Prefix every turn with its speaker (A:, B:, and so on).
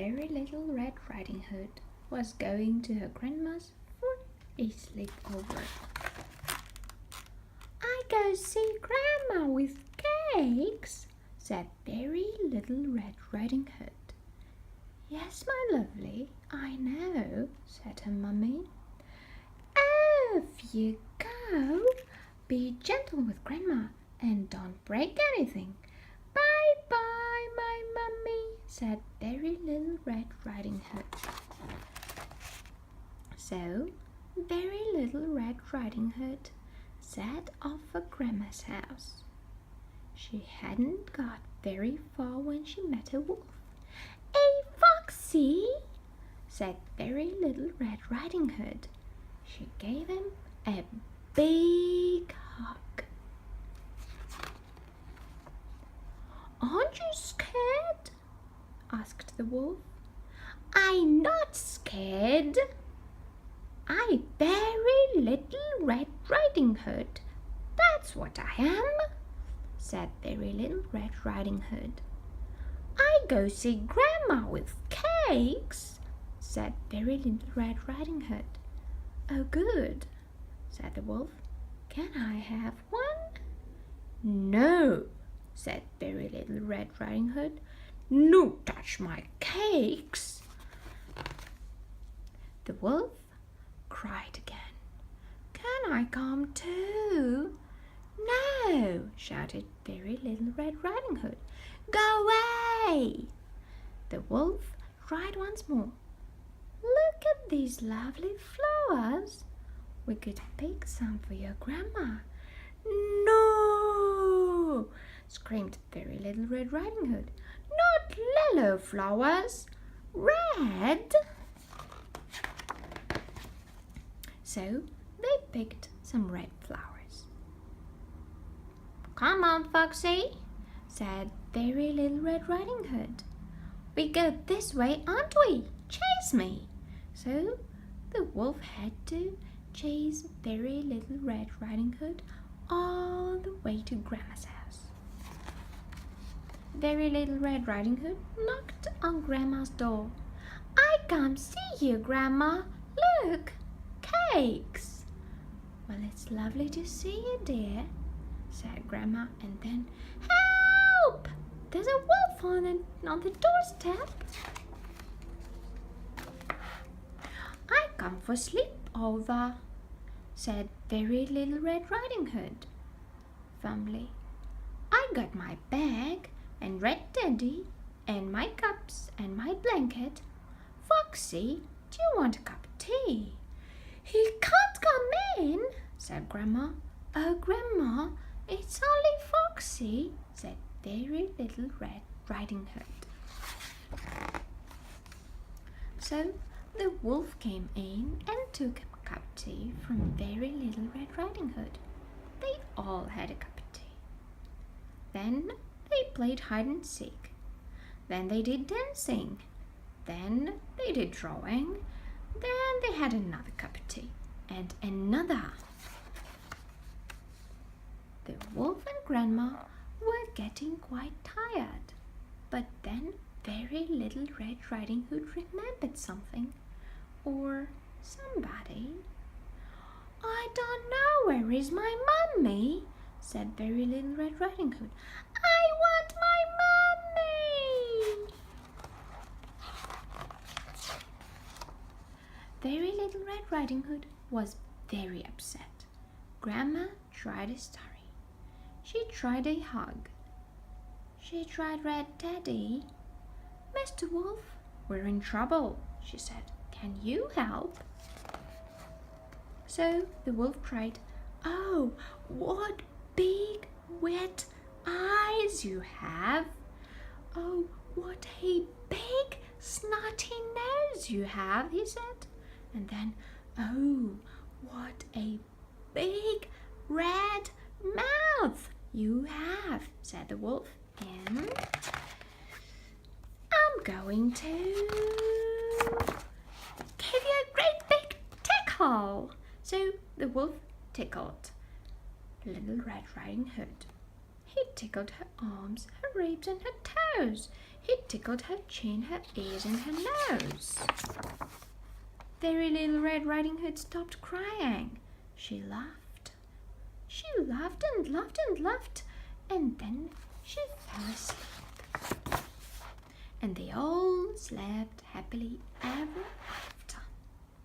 A: very little Red Riding Hood was going to her grandma's for a sleepover. "I go see Grandma with cakes," said very little Red Riding Hood. "Yes, my lovely, I know," said her mummy. "Off you go. Be gentle with Grandma and don't break anything. Bye-bye, my mummy," said very little Red Riding Hood. So, very little Red Riding Hood set off for Grandma's house. She hadn't got very far when she met a wolf. "Hey, Foxy," said very little Red Riding Hood. She gave him a big hug. "Aren't you scared?" asked the wolf. "I'm not scared. I'm very little Red Riding Hood. That's what I am," said very little Red Riding Hood. "I go see Grandma with cakes," said very little Red Riding Hood. "Oh, good," said the wolf. "Can I have one?" "No," said very little Red Riding Hood. "No touch my cakes." The wolf cried again. "Can I come too?" "No," shouted very little Red Riding Hood. "Go away." The wolf cried once more. "Look at these lovely flowers. We could pick some for your grandma." "No," screamed very little Red Riding Hood. "Not yellow flowers. Red." So they picked some red flowers. "Come on, Foxy," said very little Red Riding Hood. "We go this way, aren't we? Chase me." So the wolf had to chase very little Red Riding Hood all the way to Grandma's house. Very little Red Riding Hood knocked on Grandma's door. "I come see you, Grandma. Look, cakes." "Well, it's lovely to see you, dear," said Grandma, and then, "Help! There's a wolf on the doorstep." "I come for sleepover," said very little Red Riding Hood firmly. "I got my bag and Red Teddy and my cups and my blanket. Foxy, do you want a cup of tea?" "He can't come in," said Grandma. "Oh, Grandma, it's only Foxy," said very little Red Riding Hood. So the wolf came in and took a cup of tea from very little Red Riding Hood. They all had a cup of tea. Then they played hide and seek. Then they did dancing. Then they did drawing. Then they had another cup of tea and another. The wolf and Grandma were getting quite tired. But then very little Red Riding Hood remembered something or somebody. "I don't know where is my mummy," said very little Red Riding Hood. "I want my mummy." Very little Red Riding Hood was very upset. Grandma tried a story. She tried a hug. She tried Red Teddy. "Mr. Wolf, we're in trouble," she said. "Can you help?" So the wolf cried, "Oh, what big wet eyes you have! Oh, what a big snotty nose you have," he said. And then, "Oh, what a big red mouth you have," said the wolf. "And I'm going to give you a great big tickle." So the wolf tickled little Red Riding Hood. He tickled her arms, her ribs, and her toes. He tickled her chin, her ears, and her nose. Very Little Red Riding Hood stopped crying. She laughed. She laughed and laughed and laughed, and then she fell asleep. And they all slept happily ever